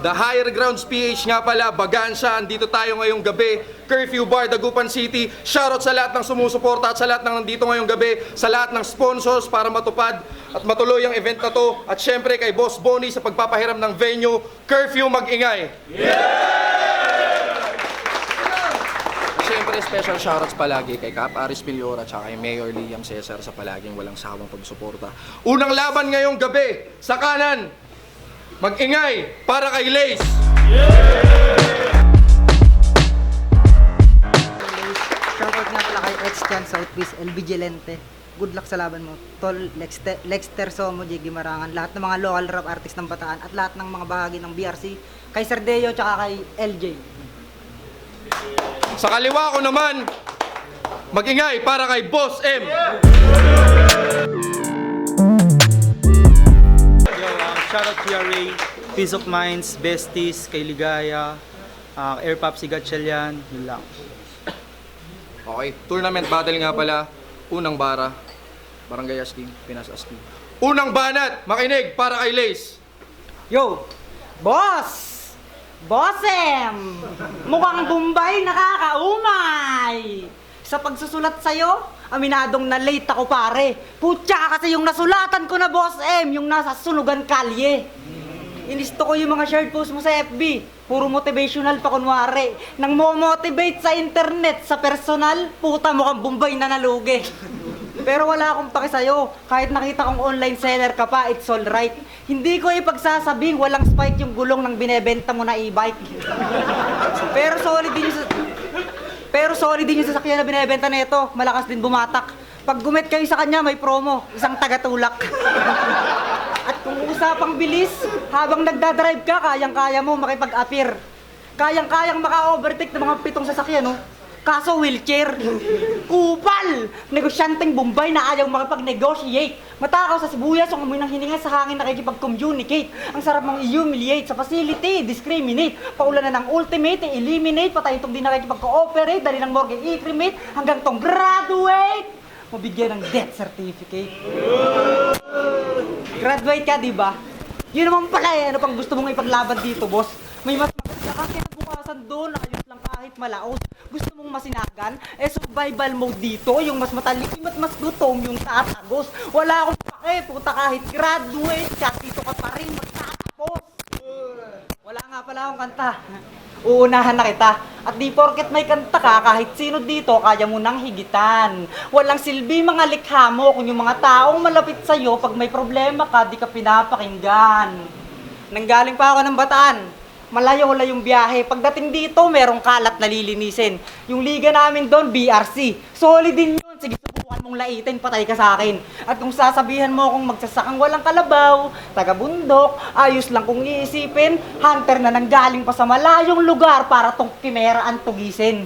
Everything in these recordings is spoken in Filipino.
The Higher Grounds PH nga pala, Bagansya, andito tayo ngayong gabi. Curfew Bar, Dagupan City. Shoutout sa lahat ng sumusuporta at sa lahat ng nandito ngayong gabi, sa lahat ng sponsors para matupad at matuloy ang event na to. At syempre kay Boss Bonnie sa pagpapahiram ng venue. Curfew, mag-ingay! Siyempre, special shoutouts palagi kay Cap Aris Piliora at kay Mayor Liam Cesar sa palaging walang sawang pagsuporta. Unang laban ngayong gabi, sa kanan, mag-ingay para kay Lace! Shoutout nga pala kay X-Chan Southwest, El Vigilante. Good luck sa laban mo. Tol, Lexter Somo, Jiggy Marangan, lahat ng mga local rap artist ng Bataan at lahat ng mga bahagi ng BRC, kay Sir Deo tsaka kay LJ. Sa kaliwa ko naman, mag-ingay para kay Boss M! Shoutout PRA, Peace of Minds, Besties, kay Ligaya, Airpop si Gatchalian, yun lang. Okay, tournament battle nga pala. Unang bara, Barangay Asking, Pinas Asking. Unang banat, makinig para kay Lace! Yo! Boss! Bossem! Mukhang Bombay nakakaumay! Sa pagsusulat sa'yo, aminadong na late ako pare. Putya kasi yung nasulatan ko na Boss M, yung nasa Sunugan Kalye. Inisto ko yung mga shared post mo sa FB. Puro motivational pa kunwari. Nang mo-motivate sa internet, sa personal, puta mukhang Bombay na nalugi. Pero wala akong paki sa'yo. Kahit nakita kong online seller ka pa, it's alright. Hindi ko ipagsasabing walang spike yung gulong ng binebenta mo na e-bike. Pero solid din yung sasakyan na binebenta nito. Malakas din bumatak. Pag gumit kayo sa kanya, may promo. Isang tagatulak. At kung usapang bilis, habang nagdadrive ka, kayang-kaya mo makipag-appear. Kayang-kayang maka-overtake ng mga 7 sasakyan, no? Kaso wheelchair. Kupal! Negosyanteng Bombay na ayaw makipag-negotiate. Matakaw sa sibuyas, ang amoy ng hininga sa hangin nakikipag-communicate. Ang sarap mong i-humiliate sa facility, discriminate. Paulan na ng ultimate, eliminate. Patay itong di nakikipag-cooperate, dali ng morgue i-cremate, hanggang tong graduate. Mabigyan ng death certificate. Graduate ka, di ba? Yun naman pala eh. Ano pang gusto mong ipaglaban dito, boss? May mas maganda ka kinabukasan doon. Ayos lang kahit malaos. Gusto mong masinagan? Eh, survival mode dito. Yung mas matalim at mas gutom yung tatagos. Wala akong pake. Puta kahit graduate ka, dito ka pa rin magtatapos. Wala nga pala akong kanta. Uunahan na kita. At di porket may kanta ka, kahit sino dito, kaya mo nang higitan. Walang silbi mga likha mo kung yung mga taong malapit sa'yo, pag may problema ka, di ka pinapakinggan. Nanggaling pa ako ng Bataan. Malayo-wala yung biyahe. Pagdating dito, merong kalat na lilinisin. Yung liga namin doon, BRC. Solid din yun. Sige, subukan mong laitin, patay ka sa akin. At kung sasabihan mo kung magsasakang walang kalabaw, taga-bundok, ayos lang kung iisipin, hunter na nanggaling pa sa malayong lugar para tong kimeraan tugisin.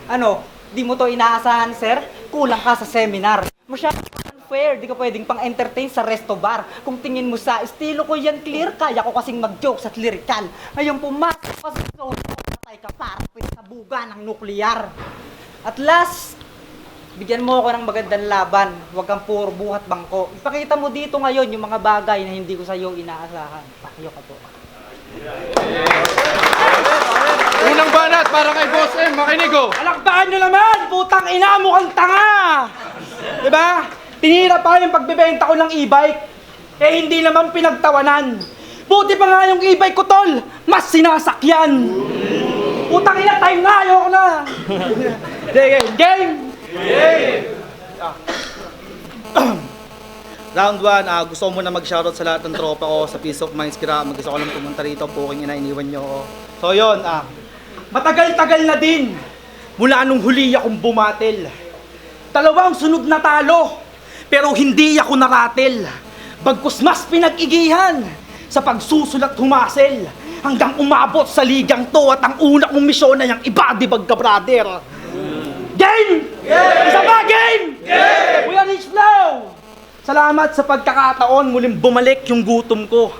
Ano, di mo to inaasahan, sir? Kulang ka sa seminar. Masyadong unfair, di ka pwedeng pang-entertain sa resto bar. Kung tingin mo sa estilo ko yan clear, kaya ko kasing mag-jokes at lyrical. Ngayon pumasok ka sa zone, patay ka para sa buga ng nuklear. At last, bigyan mo ako ng magandang laban. Huwag kang puro buhat bangko. Ipakita mo dito ngayon yung mga bagay na hindi ko sa iyo inaasahan. Pakyo ka po. Unang banat para kay Boss M, makinig oh! Alakbaan nyo naman! Putang ina mo kang tanga! Diba? Tinira pa yung pagbebenta ko ng e-bike. Eh hindi naman pinagtawanan. Buti pa nga yung e-bike ko, tol! Mas sinasakyan! Putang ina, time na! Ayoko na! Game! Round 1, gusto ko muna mag-shoutout sa lahat ng tropa ko sa Peace of Minds. Kira, gusto ko lang pumunta rito, puking ina, iniwan nyo ko. So yun, matagal-tagal na din mula nung huli akong bumatil. Dalawang sunod na talo, pero hindi ako naratel. Bagkus mas pinag-igihan sa pagsusulat humasel, hanggang umabot sa ligang to at ang una kong misyon na yung ibadibag ka, brother. Game! Isa pa, game! We are rich flow! Salamat sa pagkakataon muling bumalik yung gutom ko.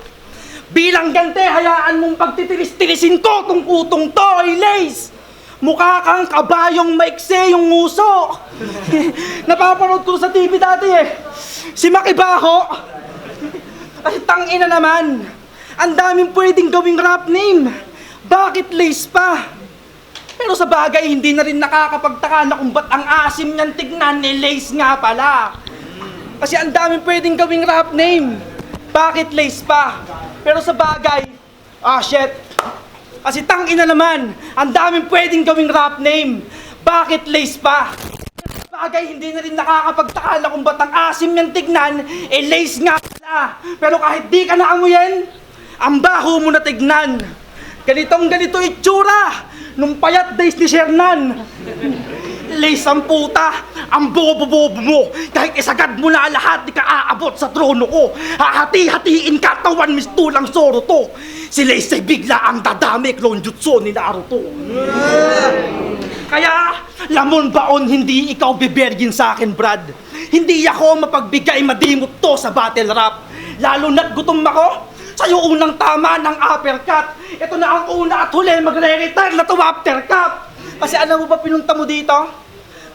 Bilang gante, hayaan mong pagtitiris-tirisin ko tong utong to, Lace! Mukha kang kabayong maikse yung nguso. Napapanood ko sa TV dati eh. Si Makibaho. Ay, tangina naman. Ang daming pwedeng gawing rap name. Bakit Lace pa? Pero sa bagay, hindi na rin nakakapagtaka na kung ba't ang asim niyang tignan ni Lace nga pala. Kasi ang daming pwedeng gawing rap name. Bakit Lace pa? Pero sa bagay, shit. Kasi tangina naman, ang daming pwedeng gawing rap name. Bakit Lace pa? Sa bagay, hindi na rin nakakapagtaka na kung ba't ang asim niyang tignan, Lace nga pala. Pero kahit di ka naamuyin, ang baho mo na tignan. Ganito itsura nung payat days ni Shernan. Lace ang puta, ang bobo-bobo mo. Kahit isagad mo na lahat, di ka aabot sa trono ko. Hahati-hatiin ka, tawan mistulang soro to. Si Lace ay bigla ang dadami, clone jutsu ni Naruto. Kaya, lamon baon, hindi ikaw bibergin sa akin, Brad. Hindi ako mapagbigay madimot to sa battle rap. Lalo na't gutom ako. Sa'yo unang tama ng uppercut. Ito na ang una at huli magre-retire na to aftercut. Kasi alam mo ba pinunta mo dito?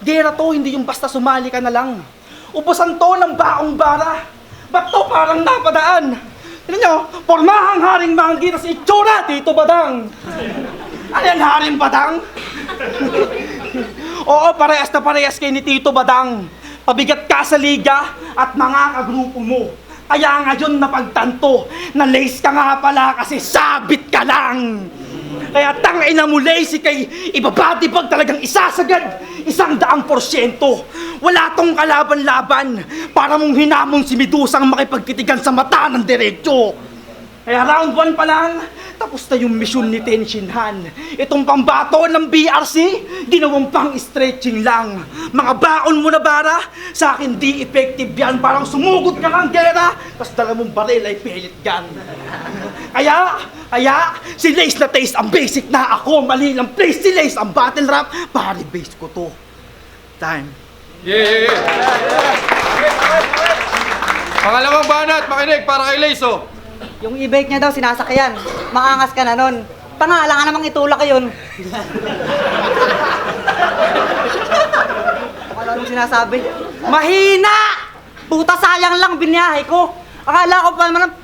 Gera to, hindi yung basta sumali ka na lang. Ubusan to ng baong bara. Ba't to parang napadaan? Tignan nyo, pormahang haring manggi na si itsura, Tito Badang. Ayan haring Badang? Oo, parehas na parehas kay ni Tito Badang. Pabigat ka sa liga at mga kagrupo mo. Kaya ngayon napagtanto na Lace ka nga pala kasi sabit ka lang. Kaya tangina mo Lace, kay ibabadibag talagang isasagad 100%. Wala tong kalaban-laban para mong hinamon si Medusang makipagtitigan sa mata ng diretso. Kaya round 1 pa lang, tapos na yung mission ni Tenshinhan. Itong pambato ng BRC, ginawang pang stretching lang. Mga baon mo na bara, sa akin di effective yan. Parang sumugod ka ng gera, tapos dala mong baril ay pellet gun. Kaya, si Lace na taste ang basic na ako. Mali lang place si Lace ang battle rap. Pari base ko to. Time. Yeah. Pangalawang banat, makinig para kay Lace, oh. Yung e-bike niya daw, sinasakyan. Maangas ka na nun. Pangalan ka namang itulak yun. Ano sinasabi? Mahina! Puta, sayang lang biniyahe ko. Akala ko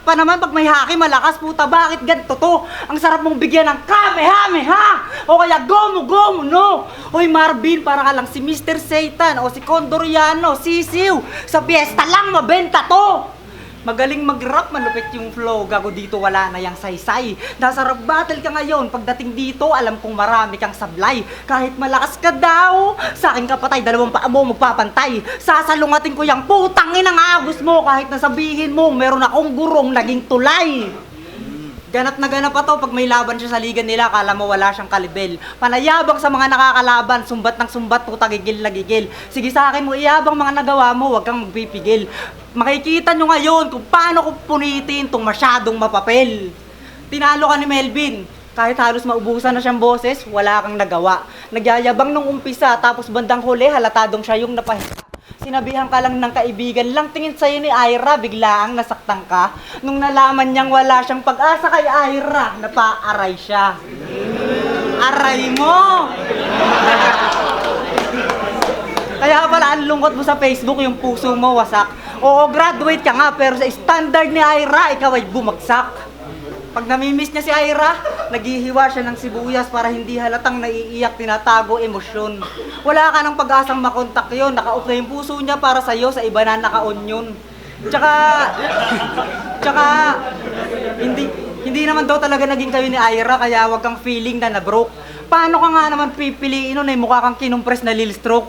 pa naman pag may haki malakas, puta, bakit ganito to? Ang sarap mong bigyan ng kamehameha! O kaya gomu, no? Hoy Marvin, para ka lang si Mr. Satan o si Condoriano, sisiw. Sa piyesta lang mabenta to! Magaling mag-rap, malupit yung flow. Gago dito, wala na yung saysay. Nasa rap battle ka ngayon. Pagdating dito, alam kong marami kang sablay. Kahit malakas ka daw, sa akin kapatay, 2 paa mo magpapantay. Sasalungatin ko yung putang inang agos mo. Kahit nasabihin mo, meron akong gurong naging tulay. Ganap na ganap pa to pag may laban siya sa liga nila, akala mo wala siyang kalibel. Panayabang sa mga nakakalaban, sumbat ng sumbat, puta gigil na gigil. Sige sa akin mo, iyabang mga nagawa mo, huwag kang magpipigil. Makikita nyo ngayon kung paano ko punitin tong masyadong mapapel. Tinalo ka ni Melvin. Kahit halos maubusan na siyang boses, wala kang nagawa. Nagyayabang nung umpisa, tapos bandang huli, halatadong siya yung napahiya. Sinabihan ka lang ng kaibigan lang, tingin sa'yo ni Ira, biglaang nasaktan ka. Nung nalaman niyang wala siyang pag-asa kay Ira, napaaray siya. Aray mo! Kaya pala, ang lungkot mo sa Facebook, yung puso mo wasak. Oo, graduate ka nga, pero sa standard ni Ira, ikaw ay bumagsak. Pag namimiss niya si Ira, naghihiwa siya ng sibuyas para hindi halatang naiiyak, tinatago emosyon. Wala ka ng pag-asang makontak yun, naka-off na yung puso niya para sa'yo, sa iba na naka-on yun. Tsaka, hindi naman daw talaga naging kayo ni Ira, kaya wag kang feeling na na-broke. Paano ka nga naman pipiliin nun, mukha kang kinumpres na lil stroke?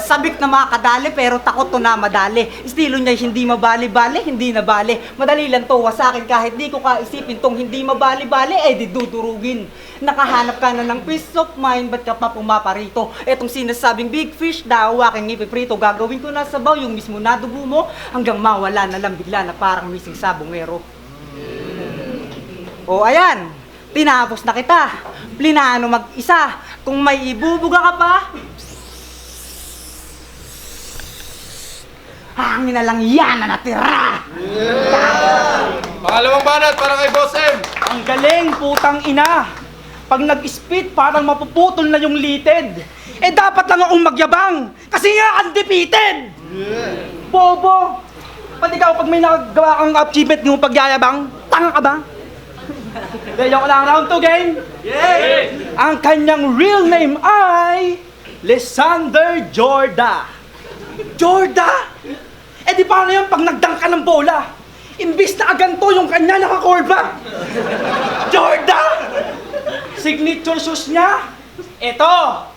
Sabik na makakadali pero takot to na madali. Estilo niya hindi mabali-bali, hindi na bali. Madali lang to sa akin kahit di ko kaisipin tong hindi mabali-bali, di dudurugin. Nakahanap ka na ng peace of mind, ba't ka pa pumaparito? Etong sinasabing big fish daw, aking ipiprito. Gagawin ko na sabaw yung mismo na dugo mo hanggang mawala na lang bigla na parang missing sabongero. O ayan, tinapos na kita. Plinano mag-isa. Kung may ibubuga ka pa, hangin na lang yan na natira! Pangalawang banat para kay Boss M. Ang galing, putang ina! Pag nag-spit, parang mapuputol na yung litid. Dapat lang akong magyabang! Kasi nga, undefeated! Bobo! Pati ikaw, pag may nagawa kang achievement ng pagyayabang, Tanga ka ba? Dahil ako lang, round 2 game. Ang kanyang real name ay Lysander Jorda. Jorda? Eh di paano yan pag nagdang ka ng bola? Imbis na aganto yung kanya nakakorba. Jorda! Signature shoes niya? Eto!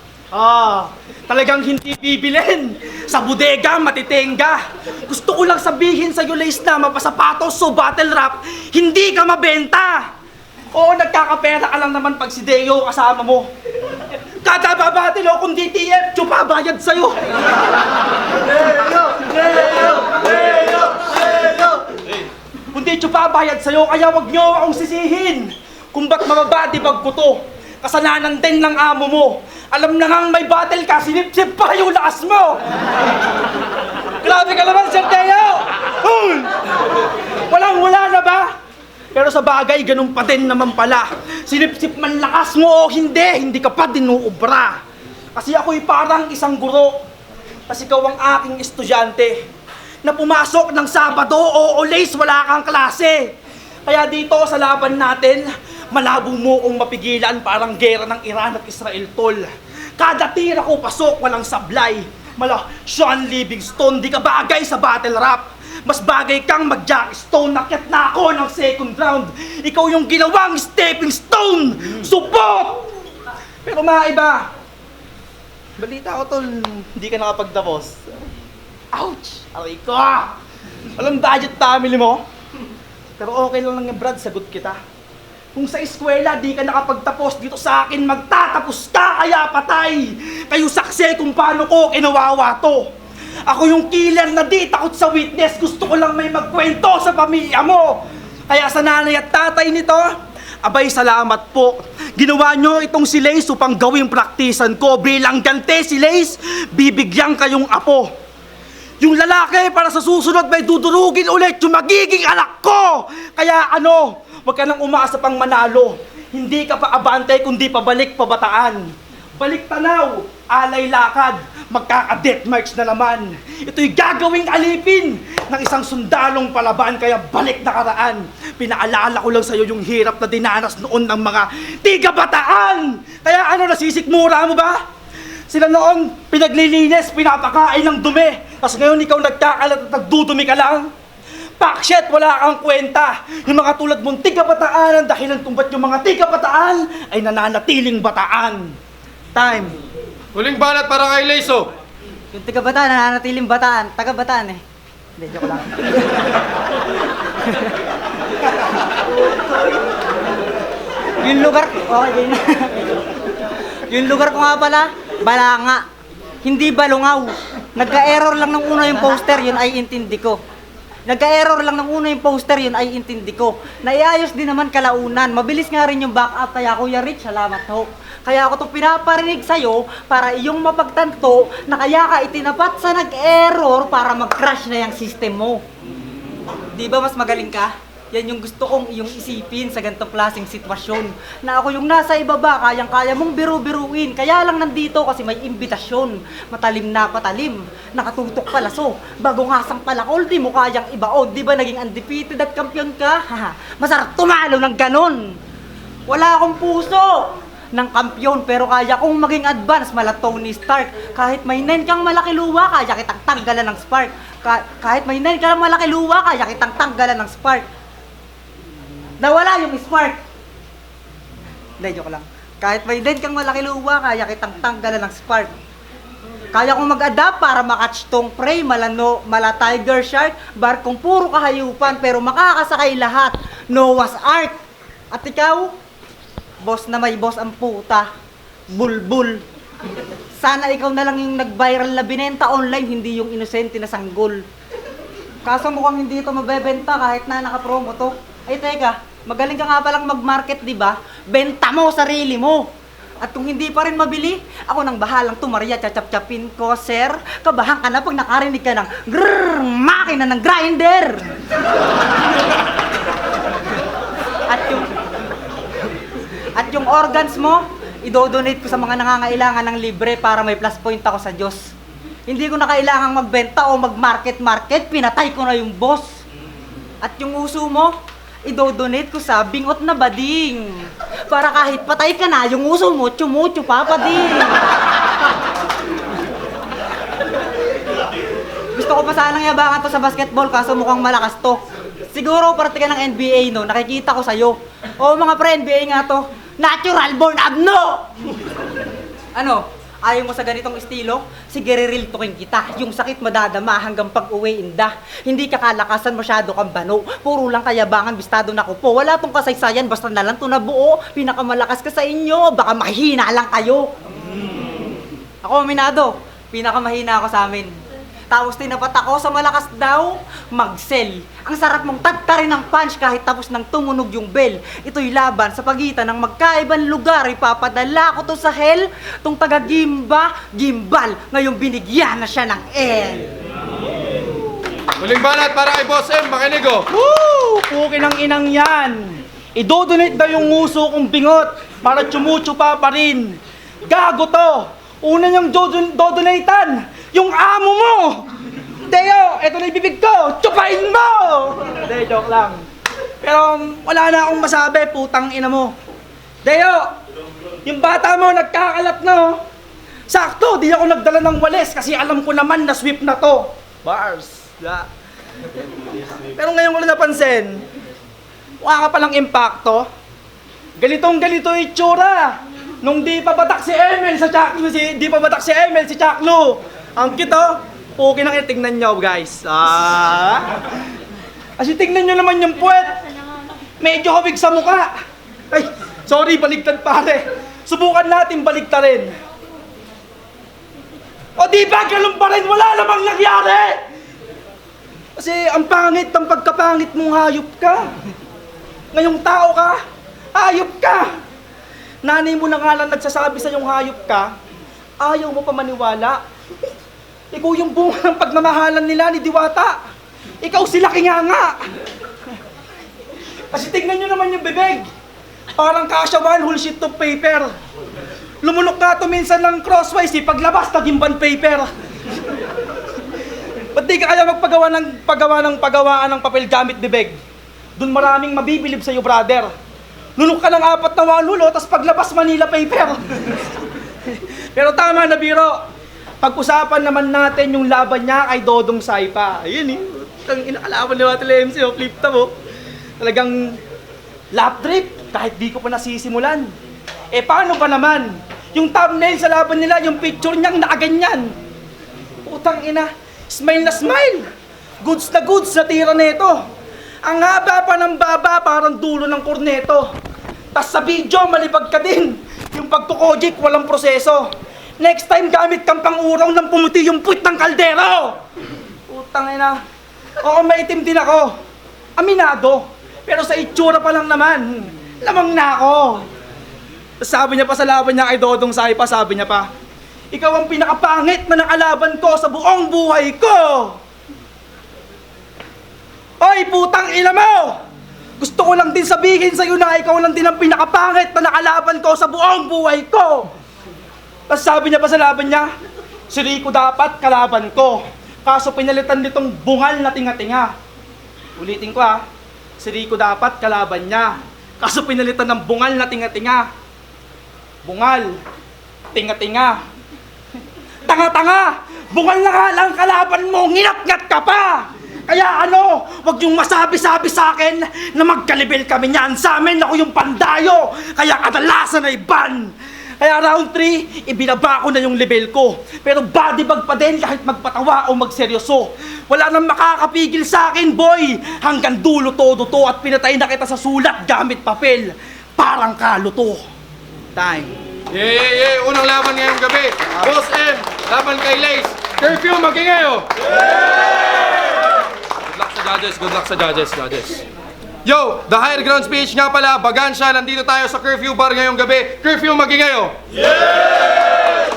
Talagang hindi bibilin. Sa bodega, matitenga. Gusto ko lang sabihin sa'yo, Lace, na mapasapatos o battle rap, hindi ka mabenta. Oo, nagkakapera ka lang naman pag si Deo kasama mo. Kada babatil o kung DTF, tsupa bayad sa'yo. Kundi tsupa bayad sa'yo, kaya wag niyo akong sisihin. Kung ba't mababadibag ko to, kasalanan din ng amo mo. Alam na ngang may battle ka, sinip-sip pa yung lakas mo! Grabe ka naman, Sir Teo! Walang-wala na ba? Pero sa bagay, ganun pa din naman pala. Sinip-sip man lakas mo o hindi ka pa dinuubra. Kasi ako'y parang isang guro. Kasi ikaw ang aking estudyante na pumasok ng Sabado o Lace, wala kang klase. Kaya dito sa laban natin, malabo mo kong mapigilan, parang gera ng Iran at Israel, tol. Kada tira ko pasok, walang sablay. Sean Livingstone, di ka bagay sa battle rap. Mas bagay kang mag-Jack Stone, nakyat na ako ng second round. Ikaw yung ginawang stepping stone. Support! Pero mga iba, balita ko, tol, hindi ka nakapagtapos. Ouch! Aray ko! Walang budget family mo? Pero okay lang yung Brad, sagot kita. Kung sa eskwela di ka nakapagtapos, dito sa akin magtatapos ka, kaya patay! Kayo saksi kung paano ko kinawawa to. Ako yung killer na di takot sa witness, gusto ko lang may magkwento sa pamilya mo. Kaya sa nanay at tatay nito, abay salamat po. Ginawa nyo itong si Lace upang gawing praktisan ko. Bilang gante si Lace, bibigyan kayong apo. Yung lalaki para sa susunod may dudurugin ulit yung magiging anak ko. Kaya wag ka nang umaasa pang manalo. Hindi ka pa abante kundi pabalik pabataan. Balik tanaw, alay lakad, magkaka-death march na naman. Ito'y gagawing alipin ng isang sundalong palaban, kaya balik na karaan. Pinaalala ko lang sa'yo yung hirap na dinanas noon ng mga tiga-bataan. Kaya nasisikmura mo ba? Sila noon, pinaglilinis, pinapakain ng dumi. Tapos ngayon ikaw nagkakalat at nagdudumi ka lang. Pakshit, wala kang kwenta. Yung mga tulad mong tiga-bataan, ang dahilan kung ba't yung mga tiga-bataan ay nananatiling bataan. Time. Huling banat para kay Lace, oh. Yung taga-bataan, nananatiling bataan. Taga-bataan eh. Hindi, joke lang. Yung lugar, okay din. Yung lugar ko nga pala, Balanga. Hindi Balungaw. Nagka-error lang ng una yung poster, yun ay intindi ko. Nagka-error lang ng una yung poster, yun ay intindi ko. Naiayos din naman kalaunan. Mabilis nga rin yung backup, kaya Kuya Rich, salamat ho. Kaya ako itong pinaparinig sa'yo para iyong mapagtanto na kaya ka itinapat sa nag-error para mag-crash na yung system mo. Di ba mas magaling ka? Yan yung gusto kong iyong isipin sa ganitong klaseng sitwasyon. Na ako yung nasa ibaba, kayang-kaya mong biru-biruin. Kaya lang nandito kasi may imbitasyon. Matalim na patalim, nakatutok palaso. Bago ngasang palakol, di mo kayang ibaon. Di ba naging undefeated at kampiyon ka? Masarap tumalo ng ganon. Wala akong puso ng kampiyon, pero kaya kong maging advance mala Tony Stark. Kahit may 9 kang malaki luwa, kaya kitang tanggalan ng spark. Kahit may 9 kang malaki luwa, kaya kitang tanggalan ng spark. Nawala yung spark. Hindi, joke lang. Kahit may 9 kang malaki luwa, kaya kitang tanggalan ng spark. Kaya kong mag-adapt para makatch tong prey, mala tiger shark, barkong puro kahayupan, pero makakasakay lahat. Noah's Ark. At ikaw, boss na may boss ang puta. Bulbul. Sana ikaw na lang yung nag-viral na binenta online, hindi yung inosente na sanggol. Kaso mukhang hindi ito mabebenta kahit na nakapromo to. Ay teka, magaling ka nga palang mag-market, di ba? Benta mo sarili mo. At kung hindi pa rin mabili, ako nang bahalang tumarya, chachap-chapin ko, sir. Kabahan ka na pag nakarinig ka ng grrrr, makina ng grinder. At yung organs mo, idodonate ko sa mga nangangailangan ng libre para may plus point ako sa Diyos. Hindi ko na kailangang magbenta o mag-market-market, pinatay ko na yung boss. At yung uso mo, idodonate ko sa bingot na bading. Para kahit patay ka na, yung uso mo, tsumucho pa pading. Gusto ko pa sanang yabangan to sa basketball kaso mukhang malakas to. Siguro parte ka ng NBA no, nakikita ko sa'yo. Oo mga pre, NBA nga to. Natural born abno! Ano? Ayaw mo sa ganitong estilo? Sige, reriltukin kita. Yung sakit madadama hanggang pag-uwi inda. Hindi ka kalakasan, masyado kang bano. Puro lang kayabangan, bistado na ko po. Wala tong kasaysayan, basta na lang to nabuo. Pinakamalakas ka sa inyo, baka mahina lang kayo. Ako, minado. Pinakamahina ako sa amin. Tapos tinapat ako sa malakas daw, mag-sell. Ang sarap mong tagtarin ng punch kahit tapos nang tumunog yung bell. Ito'y laban sa pagitan ng magkaibang lugar. Ipapadala ko to sa hell. Tong taga-Gimba, Gimbal. Ngayong binigyan na siya ng L. Muling banat para kay Boss M, makinig oh. Woo! Pukin ang inang yan. Idodonate daw yung nguso kong bingot para tsumucho pa rin. Gago to. Una niyang dodonatean, yung amo mo. Deo, eto na ibibig ko. Tsupain mo! Hindi, joke lang. Pero wala na akong masabi, putang ina mo. Deo, yung bata mo nagkakalat na oh. Sakto, di ako nagdala ng walis kasi alam ko naman na sweep na to. Bars. Yeah. Pero ngayon ko lang napansin, wala ka palang impacto. Ganitong ganito itsura. Nung di pa batak si Emil sa Chaklo, si Chaklo. Ang cute oh. Okay nang tingnan nyo guys. Kasi tingnan nyo naman yung puwet. Medyo hawig sa mukha. Ay, sorry, baligtad pare. Subukan natin baligtarin. O di ba, ganun pa rin, wala namang nangyari. Kasi ang pangit ng pagkapangit mong hayop ka. Ngayong tao ka, hayop ka. Nanay mo na nga lang nagsasabi sa yung hayop ka, ayaw mo pa maniwala. Ikaw yung bunga ng pagmamahalan nila ni Diwata. Ikaw sila kinganga. Kasi tignan nyo naman yung bibig. Parang kasya one whole sheet of paper. Lumulok ka to minsan ng crosswise, paglabas naging bond paper. Ba't di ka kaya magpagawaan ng papel gamit bibig? Doon maraming mabibilib sa'yo, brother. Lunok ka ng 4 na walulo, tapos paglabas Manila paper. Pero tama na biro. Pag-usapan naman natin yung laban niya kay Dodong Saipa. Ayun eh. Ang inakalaban ni Watel MC, flip top oh. Talagang lap trip, kahit di ko pa nasisimulan. Eh paano ba naman? Yung thumbnail sa laban nila, yung picture niyang nakaganyan. Putang ina, smile na smile. Goods na tira nito. Ang haba pa ng baba, parang dulo ng korneto. Tas sa video, malibag ka din. Yung pagtukojik, walang proseso. Next time, gamit kang pang-uraw ng pumuti yung puwit ng kaldero. Putang ina. Oo, maitim din ako. Aminado. Pero sa itsura pa lang naman, lamang na ako. Sabi niya pa sa laban niya kay Dodong Saipa, sabi niya pa, ikaw ang pinakapangit na nakalaban ko sa buong buhay ko. Oy, putang ina mo! Gusto ko lang din sabihin sa'yo na ikaw lang din ang pinakapangit na nakalaban ko sa buong buhay ko. Tapos sabi niya pa sa laban niya, si Rico dapat kalaban ko. Kaso pinalitan nitong bungal na tinga-tinga. Ulitin ko ha, si Rico dapat kalaban niya. Kaso pinalitan ng bungal na tinga-tinga. Bungal, tinga-tinga. Tanga-tanga! Bungal na nga lang kalaban mo, nginat-ngat ka pa! Kaya ano, wag yung masabi-sabi sa akin na magkalibel kami niyan. Sa amin, ako yung pandayo. Kaya kadalasan ay ban. Kaya round 3, ibinaba ko na yung level ko. Pero body bag pa din kahit magpatawa o magseryoso. Wala nang makakapigil sa akin, boy. Hanggang dulo todo to at pinatay na kita sa sulat gamit papel. Parang kaluto. Time. Yeah. Unang laban ngayong gabi. Boss M, laban kay Lace. Curfew, magingayo. Good luck sa judges. Yo, the higher ground speech nga pala, Bagansya, nandito tayo sa Curfew Bar ngayong gabi. Curfew, magingayo. Yeah!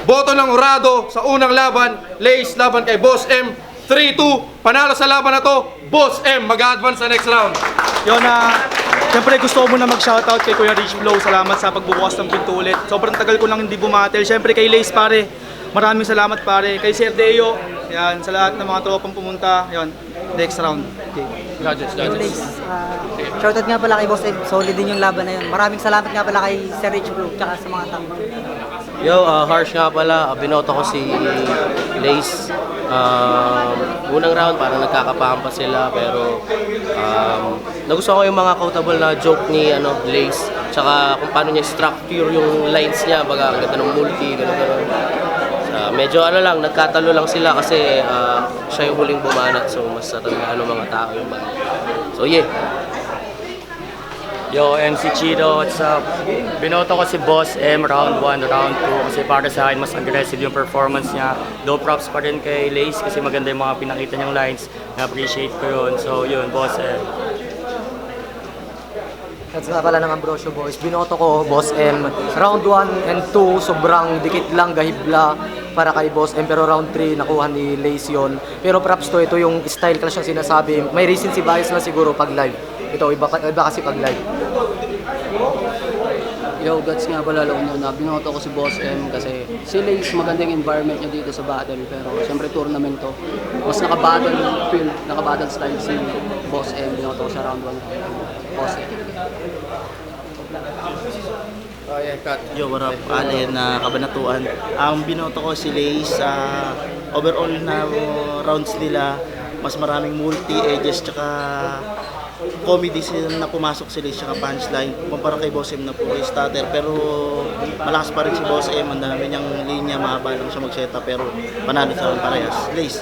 Boto ng Urado sa unang laban, Lace laban kay Boss M. 3-2, panalo sa laban na to, Boss M, mag-advance sa next round. Yun siyempre gusto ko muna mag-shoutout kay Kuya Rich Flow. Salamat sa pagbubukas ng pinto ulit. Sobrang tagal ko lang hindi bumatel. Siyempre kay Lace pare, maraming salamat pare. Kay Sir Deo, Yan, sa lahat ng mga tropang pumunta, yan, next round. Okay. Gadgets, Yo, gadgets. Lace, shoutout nga pala kay Boss Ed. Solid din yung laban na yun. Maraming salamat nga pala kay Sir Rich Blue tsaka sa mga tao. Yo, Harsh nga pala, binoto ko si Lace. Unang round parang nagkakapahan pa sila pero nagustuhan ko yung mga quotable na joke ni Lace. Tsaka kung paano niya structure yung lines niya, baga ang ganda ng multi, gano'n. Medyo lang, nagkatalo lang sila kasi siya yung huling bumanat so mas natandaan ng mga tao yung mga. So yeah. Yo, MC Chido, what's up? Binoto ko si Boss M round 1, round 2 kasi para sa akin mas aggressive yung performance niya. Though props pa rin kay Lace kasi maganda yung mga pinakita niyang lines. Na-appreciate ko yun. So yun, Boss M. That's nga pala ng Ambrosio Boys. Binoto ko, Boss M. Round 1 and 2, sobrang dikit lang, gahibla para kay Boss M. Pero round 3, nakuha ni Lace yun. Pero props to, ito yung style ka siyang sinasabi. May recency bias lang siguro pag live. Ito, iba kasi pag live. Yo, Guts nga pala na binoto ko si Boss M kasi si Lace maganda yung environment niya dito sa battle pero siyempre tournament to. Mas naka-battle feel, naka-battle style si Boss M. Binoto ko sa round 1. Boss M. Yo, what up? Allen na kabanatuan. Ang binoto ko si Lace, overall na rounds nila, mas maraming multi-edges tsaka comedy sila na pumasok si Lace tsaka punchline. Kumpara kay Boss M na puro starter pero malakas pa rin si Boss M. Ang dami niyang linya, mahaba lang siya mag-setup pero panalo sa parehas. Lace.